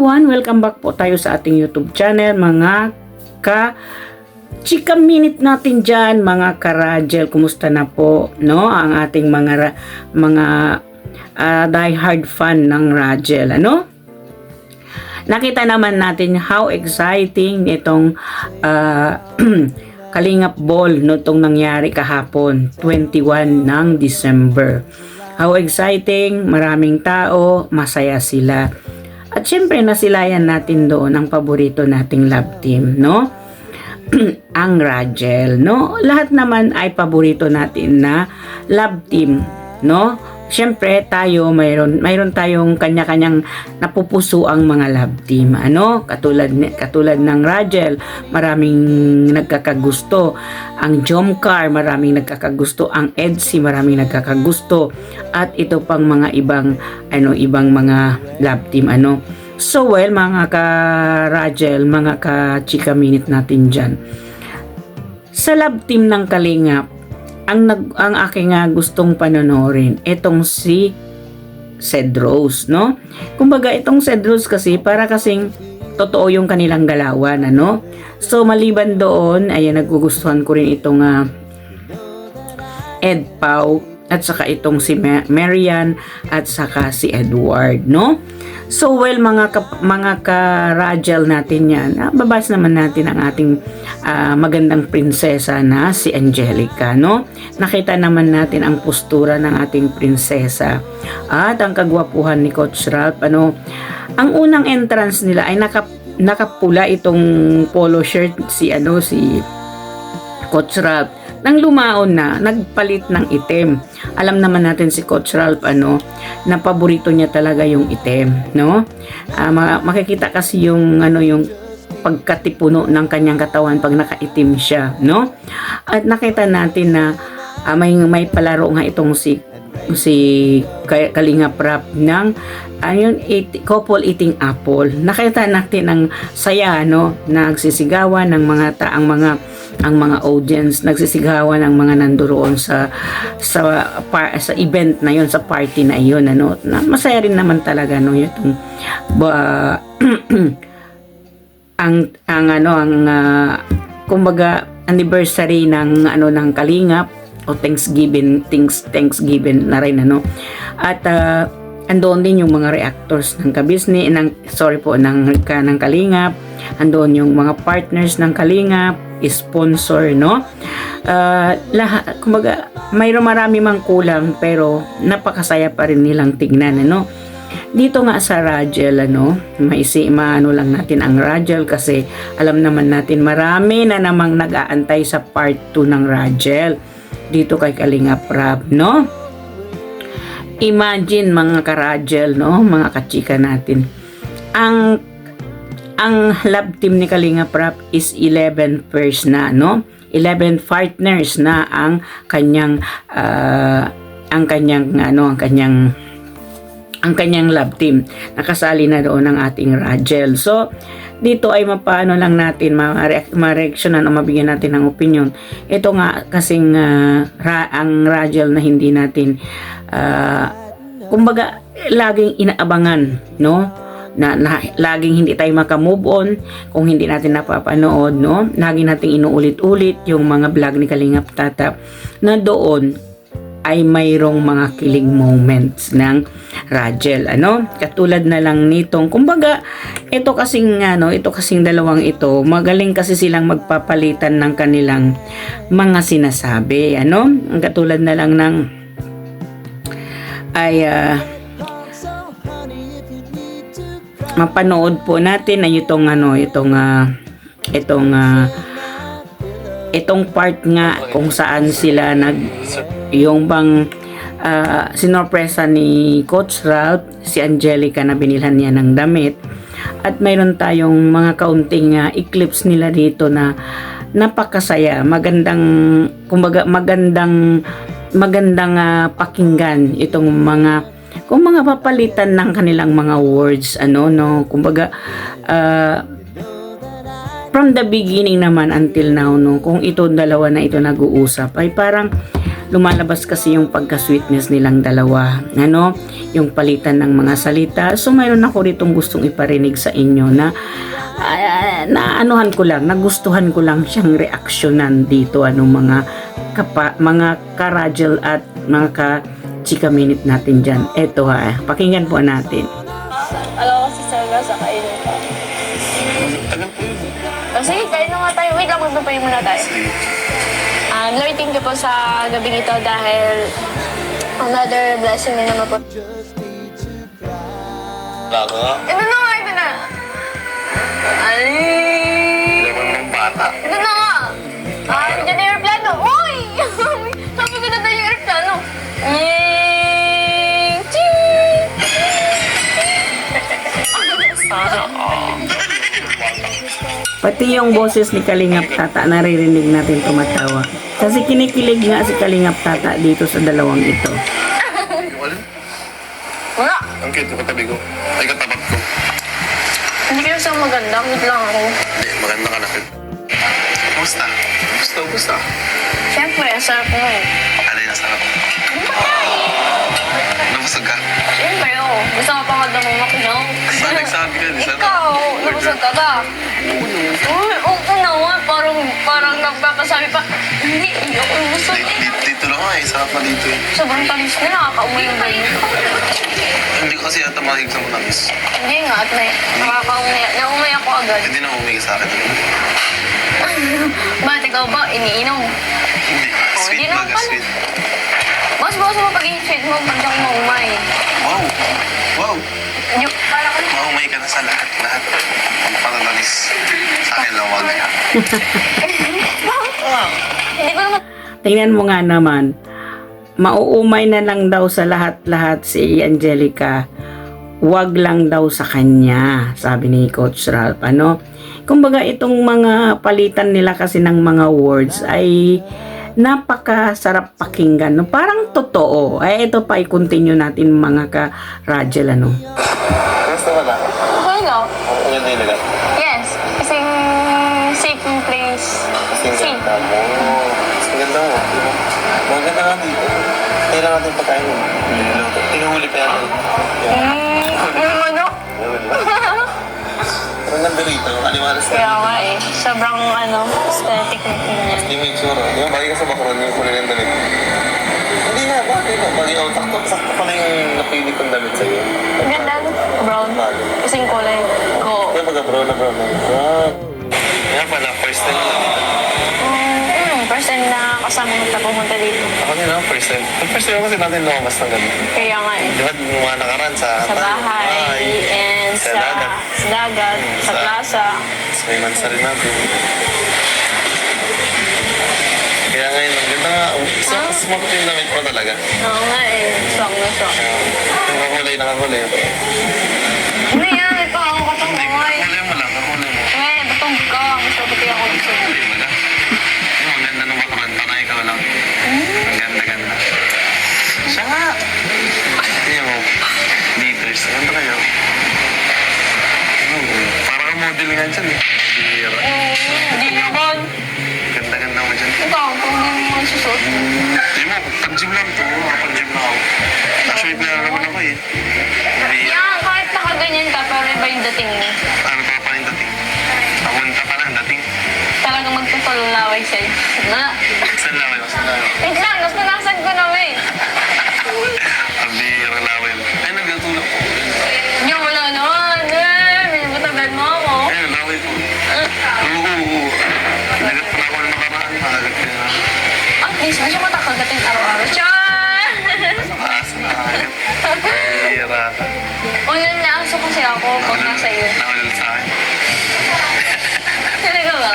everyone! Welcome back po tayo sa ating YouTube channel, mga ka-chika minute natin dyan, mga ka-Rajel. Kumusta na po, no? Ang ating mga die-hard fan ng Rajel, ano? Nakita naman natin how exciting itong Kalingap Ball no, itong nangyari kahapon, 21 ng December. How exciting, maraming tao, masaya sila. At syempre nasilayan natin doon ang paborito nating love team, no? Ang Rajel, no? Lahat naman ay paborito natin na love team, no? Syempre tayo mayroon tayong kanya-kanyang napupuso ang mga love team, ano? Katulad ng Rajel, maraming nagkakagusto. Ang Jomcar, maraming nagkakagusto. Ang Edsy, maraming nagkakagusto. At ito pang mga ibang mga love team, ano? So well, mga ka-Rajel, mga ka-chika minute natin dyan. Sa love team ng Kalingap, ang aking gustong panonorin, itong si Cedros, no? Kumbaga, itong Cedros kasi, para kasing totoo yung kanilang galawan, ano? So, maliban doon, ayan, nagugustuhan ko rin itong Ed Pau, at saka itong si Marian, at saka si Edward, no? So, well, mga ka-Rajel natin yan, babas naman natin ang ating magandang prinsesa na si Angelica, no? Nakita naman natin ang postura ng ating prinsesa at ang kagwapuhan ni Coach Ralph, ano? Ang unang entrance nila ay nakapula itong polo shirt si Coach Ralph. Nang lumaon na, nagpalit ng itim. Alam naman natin si Coach Ralph, na paborito niya talaga yung itim, no? Makikita kasi yung pagkatipuno ng kanyang katawan pag nakaitim siya, no? At nakita natin na may palaro nga itong si Kalingap Rap ng couple eating apple. Nakita natin ang saya, no? Nagsisigawan ng ang mga audience, nagsisigawan ng mga nandoon sa event na yon, sa party na yon, ano? Na masaya rin naman talaga, no? Yung kumbaga anniversary ng Kalingap o Thanksgiving na rin, ano? At andoon din yung mga reactors ng ng Kalingap, andoon yung mga partners ng Kalingap, sponsor, no? Kumbaga marami mang kulang pero napakasaya pa rin nilang tignan, ano? Dito nga sa Rajel, maano lang natin ang Rajel kasi alam naman natin marami na namang nag-aantay sa part 2 ng Rajel dito kay Kalingap Rap, no? Imagine, mga ka-Rajel, no? Mga kachika natin, ang love team ni Kalingap Rap is 11 pairs na, no? 11 partners na ang kanyang love team. Nakasali na doon ang ating Rajel. So, dito ay mapaano lang natin, ma-reaksyonan o mabigyan natin ng opinion. Ito nga kasing ang Rajel na hindi natin kumbaga laging inaabangan, no? Na laging hindi tayo maka-move on kung hindi natin napapanood, no? Lagi nating inuulit-ulit yung mga vlog ni Kalingap Tata na doon ay mayroong mga kilig moments ng Rajel, ano? Katulad na lang nitong, kumbaga, ito kasing dalawang ito, magaling kasi silang magpapalitan ng kanilang mga sinasabi, ano? Ang katulad na lang ng mapanood po natin ay itong part nga kung saan sila yung bang sinorpresa ni Coach Ralph si Angelica na binilhan niya ng damit, at mayroon tayong mga kaunting eclipse nila dito na napakasaya, magandang pakinggan itong mga papalitan ng kanilang mga words, no? Kumbaga from the beginning naman until now, no, kung ito dalawa na ito nag-uusap ay parang lumalabas kasi yung pagka-sweetness nilang dalawa. Ano? Yung palitan ng mga salita. So, mayroon ako ritong gustong iparinig sa inyo na naanuhan ko lang, nagustuhan ko lang siyang reaksyonan dito, ano, mga ka-Rajel at mga ka-chika minute natin dyan. Eto pakinggan po natin. Alam ko si Sarah sa kainin pa. Sige, kain na nga tayo. Wait lang, magpapayin muna tayo. Lord, thank you po sa gabing ito dahil another blessing na naman po. Bago nga. Ito na nga, ito na. Ay! Laman ng bata. Ito na nga! Nandiyan na yung aeroplano. Uy! Sabi ko na tayo yung aeroplano. Yay! Ching! Sana Pati yung boses ni Kalingap Tata, naririnig natin tumatawa. Kasi kinikilig nga si Kalingap Tata dito sa dalawang ito. Wala! Ang cute ko katabi ko. Ay, katapat ko. Hindi kayo sa maganda. Cute lang ako. Hindi, maganda ka na. Kumusta? Gusto. Siyempre, ang sarap mo eh. Ano yung sarap? Nabusog ka? Siyempre, oo. Gusto ka pa nga daw makinog. Saan nagsabi ka? Di sana? Ikaw, nabusog ka ba? Uy, oo naman. Parang nagpapasabi pa, hindi, ako busog eh. Dito lang nga eh. Sarap na dito eh. Sobrang tamis na, nakakaumay yung ganyan. Hindi ko kasi yata makikita mo namis. Hindi nga, at nakakaumay. Naumay ako agad. Hindi na umigay sa akin. Ba't ikaw ba, iniinom? Hindi. Sweet hindi naman baga, pala. sweet. Mas mo pagiging sweet mo, pag ako maumay. Wow. Yung, para ko Maumay ka na sa lahat. Patatamis. Sa akin lang wag. hindi ko naman Tingnan mo nga naman, mauumay na lang daw sa lahat-lahat si Angelica. Wag lang daw sa kanya, sabi ni Coach Ralph. Ano? Kumbaga itong mga palitan nila kasi ng mga words ay napakasarap pakinggan. No? Parang totoo. Ay, ito pa, i-continue natin mga ka-Rajel. Ano? Gusto ka lang? okay lang. Ang ganda yung lagat. Yes, kasing safe yung place. Ang Safe. ganda mo. Ang ganda mo. Maganda nga dito. Kailangan natin pagkain mo. Tinuhuli pa yan. Yung ano? Ang ganda rito. Alimanas na. Kaya nga eh, sobrang aesthetic na tingnan. Hindi mo yung tsura. Di ba? Bagay ka sa bakaron yung kulay ng damit. Hindi nga. Bagay ka. Bagay ako. Sakto pala yung napili kong damit sa'yo. Ang ganda, brown. Kasing kulay ko. Kaya pagka-brown na brown. Kaya pala, first time na dito. First time na kasama mo na pumunta dito. Ako din ako, first time. First time kasi natin lumabas ng ganun. Kaya nga eh. Di ba, yung mga nakaraan sa Bahay, and Sa sa dagat. dagat, sa plaza. Sa may mansa rin natin. Kaya ngayon, ang ganda nga. Smart yung damit mo talaga. Oo nga eh, swak na swak. Nakakulay. Ano yan? Ito ako katong buhay. Kakulay mo lang, kakulay mo. Batong ka. Gusto ko tiyak ako gusto. Kakulay mo lang. Ang ganda ng bakaran, para ikaw lang. Ang ganda. Siya nga. Tingnan mo. Liters. Ganda kayo. Parang model nga dyan eh. Bira. Hindi naman. Ganda mo dyan. Ikaw, kung hindi mo susuot. Hindi mo, pag-gym lang to. Pag-gym lang ako. Actually, naman ako eh. Bira. Yan, kahit nakaganyan ka, pero iba yung dating mo. Ano pa pa yung dating? Papunta pa lang dating. Talagang magtutulaway sa'yo. Na. Saan laway mo? Wait lang, mas nanasan ko na eh. Ang bira laway mo. Ay, nagtutulak ko. Yung wala naman. Binibutagan mo ako. Ay, laway ko. Oo. Nagat pa na ako ng nakaraan. Nakagat ka na. At least, medyo matakagating araw-araw. Char! Nakaas na nakagat. Bira ka. Ulan na aso kasi ako pag nasa iyo. Nakawal sa akin. Talaga ba?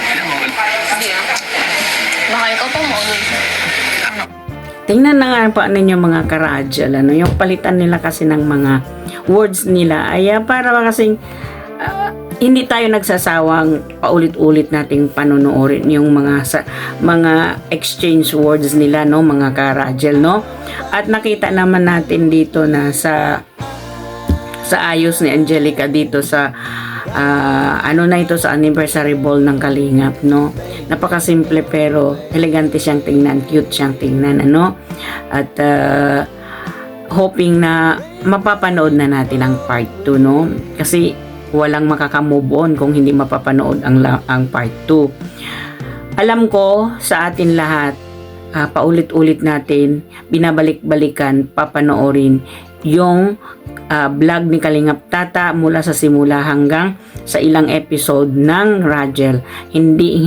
Hindi mo wala. Hindi ah. Baka ikaw pa maulog. Tingnan na nga po ninyo mga ka-Rajel. Ano? Yung palitan nila kasi ng mga words nila ay para kasing hindi tayo nagsasawang paulit-ulit nating panonoodin yung mga exchange words nila, no, mga ka-Rajel, no? At nakita naman natin dito na sa ayos ni Angelica dito sa ano na ito sa anniversary ball ng Kalingap, no? Napakasimple pero elegante siyang tingnan, cute siyang tingnan, ano? At hoping na mapapanood na natin ang part 2, no? Kasi walang makakamove on kung hindi mapapanood ang part 2. Alam ko sa atin lahat, paulit-ulit natin, binabalik-balikan, papanoorin yung vlog ni Kalingap Tata mula sa simula hanggang sa ilang episode ng Rajel. Hindi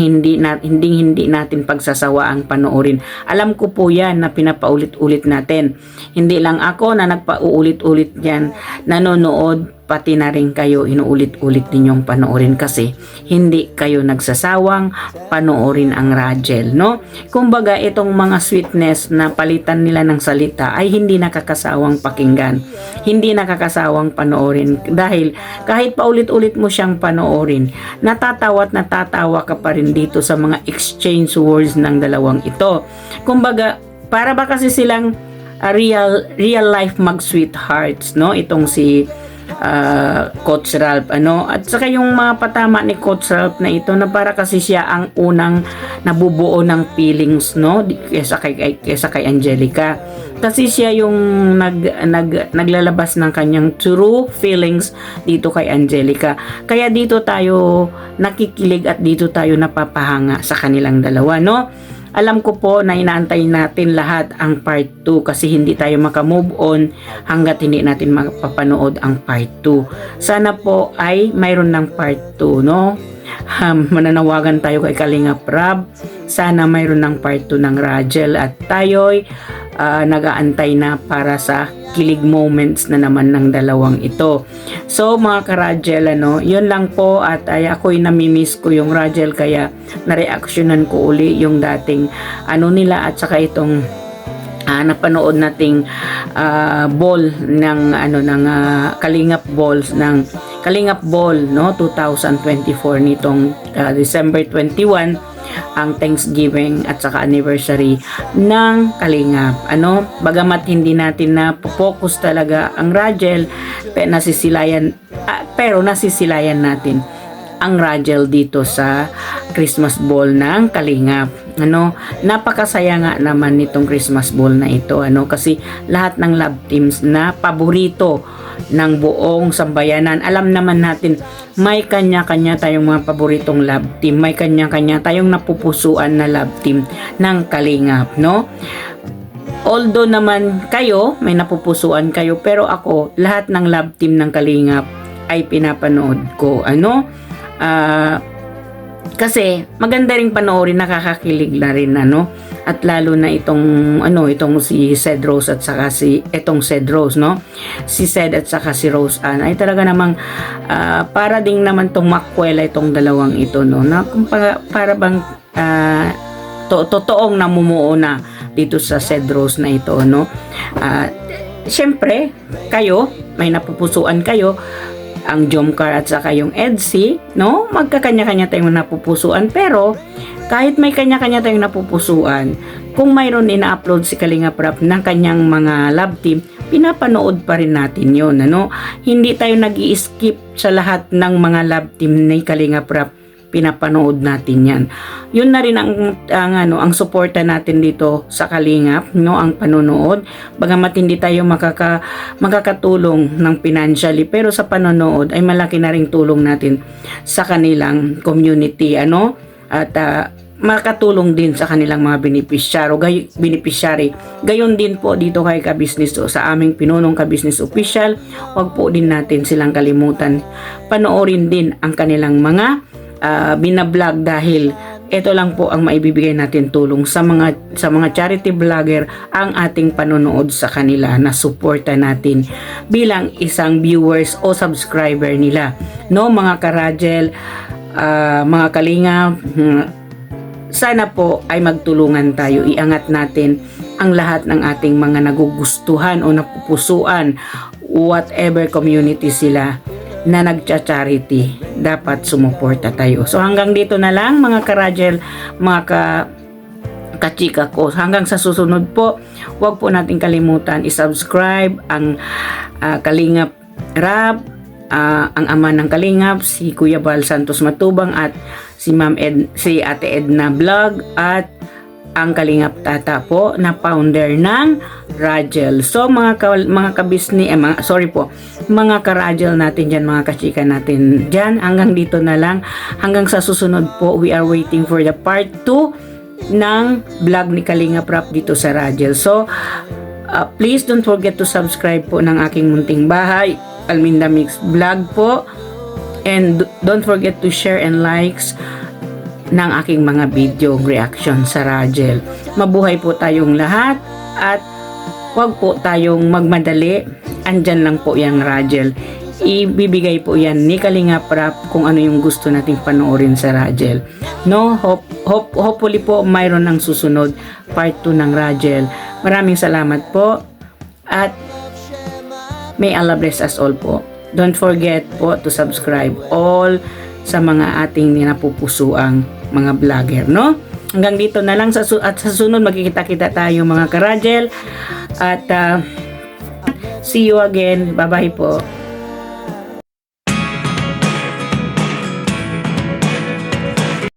natin pagsasawaan ang panoorin. Alam ko po yan na pinapaulit-ulit natin. Hindi lang ako na nagpaulit-ulit yan, nanonood, pati na rin kayo inuulit-ulit ninyong panoorin kasi hindi kayo nagsasawang panoorin ang Rajel, no? Kumbaga itong mga sweetness na palitan nila ng salita ay hindi nakakasawang pakinggan, hindi nakakasawang panoorin dahil kahit paulit-ulit mo siyang panoorin, natatawa at natatawa ka pa rin dito sa mga exchange words ng dalawang ito. Kumbaga para ba kasi silang real life mag-sweethearts, no? Itong si Coach Ralph, ano, at saka yung mga patama ni Coach Ralph na ito na para kasi siya ang unang nabubuo ng feelings, no, kesa kay Angelica, kasi siya yung naglalabas ng kanyang true feelings dito kay Angelica, kaya dito tayo nakikilig at dito tayo napapahanga sa kanilang dalawa, no. Alam ko po na inaantay natin lahat ang part 2 kasi hindi tayo makamove on hanggat hindi natin mapapanood ang part 2. Sana po ay mayroon ng part 2, no? Mananawagan tayo kay Kalingap Rab. Sana mayroon ng part 2 ng Rajel at tayo'y nag-aantay na para sa kilig moments na naman ng dalawang ito. So mga ka-Rajel, ano, yun lang po at ako'y namimiss ko yung Rajel kaya nareaksyonan ko uli yung dating ano nila at saka itong napanood nating ball ng Kalingap balls ng Kalingap Ball, no, 2024 nitong December 21 ang Thanksgiving at saka anniversary ng Kalingap. Ano, bagamat hindi natin na focus talaga ang Rajel, pero nasisilayan natin ang Rajel dito sa Christmas Ball ng Kalingap. Ano, napakasaya nga naman nitong Christmas Ball na ito, ano, kasi lahat ng love teams na paborito ng buong sambayanan. Alam naman natin, may kanya-kanya tayong mga paboritong love team, may kanya-kanya tayong napupusuan na love team ng Kalingap, no? Although naman kayo, may napupusuan kayo, pero ako, lahat ng love team ng Kalingap ay pinapanood ko, ano? Kasi maganda ring panoorin, nakakakilig na rin, ano, at lalo na itong si Sed Rose at saka itong Sed Rose, no, si Sed at saka si Rose Ann ay talaga namang para ding naman tong makwela itong dalawang ito, no, na para bang totoong namumuo na dito sa Sed Rose na ito, no. Syempre kayo may napupusuan kayo, ang Jomcar at saka yung Edsy, no? Magkakanya-kanya tayong napupusuan, pero kahit may kanya-kanya tayong napupusuan, kung mayroon ina-upload si Kalingap Rap ng kanyang mga love team, pinapanood pa rin natin yon, ano? Hindi tayo nag-i-skip sa lahat ng mga love team ni Kalingap Rap, pinapanood natin yan. Yun na rin ang suporta natin dito sa Kalingap, no, ang panonood. Bagamat hindi tayo makakatulong ng financially, pero sa panonood ay malaki na ring tulong natin sa kanilang community, ano, at makatulong din sa kanilang mga beneficiary. Gayon din po dito kay Ka-Business, sa aming pinunong Ka-Business Official. Huwag po din natin silang kalimutan. Panoorin din ang kanilang mga binablog dahil ito lang po ang maibibigay natin tulong sa mga charity vlogger, ang ating panonood sa kanila na suporta natin bilang isang viewers o subscriber nila, no, mga ka-Rajel, mga Kalingap. Sana po ay magtulungan tayo, iangat natin ang lahat ng ating mga nagugustuhan o napupusuan, whatever community sila na nagcha-charity, dapat sumuporta tayo. So hanggang dito na lang mga ka-Rajel, mga kachika ko. Hanggang sa susunod po, huwag po natin kalimutan i-subscribe ang Kalingap Rap, ang ama ng Kalingap, si Kuya Bal Santos Matubang at si si Ate Edna Vlog at ang Kalingap Tata po na founder ng Rajel. So mga kabisni, mga ka-Rajel natin dyan, mga kachika natin dyan, hanggang dito na lang. Hanggang sa susunod po, we are waiting for the part 2 ng vlog ni Kalingap Rap dito sa Rajel. So please don't forget to subscribe po ng aking munting bahay, Alminda Mix Vlog po. And don't forget to share and likes ng aking mga video reaction sa Rajel. Mabuhay po tayong lahat at wag po tayong magmadali. Andyan lang po yung Rajel. Ibibigay po yan ni Kalingap Rap kung ano yung gusto nating panoorin sa Rajel. No, hopefully po mayroon ng susunod part 2 ng Rajel. Maraming salamat po at may Allah bless us all po. Don't forget po to subscribe all sa mga ating ninapupusuang mga vlogger, no? Hanggang dito na lang sa sunod magkikita-kita tayo mga ka-Rajel at see you again. Bye-bye po.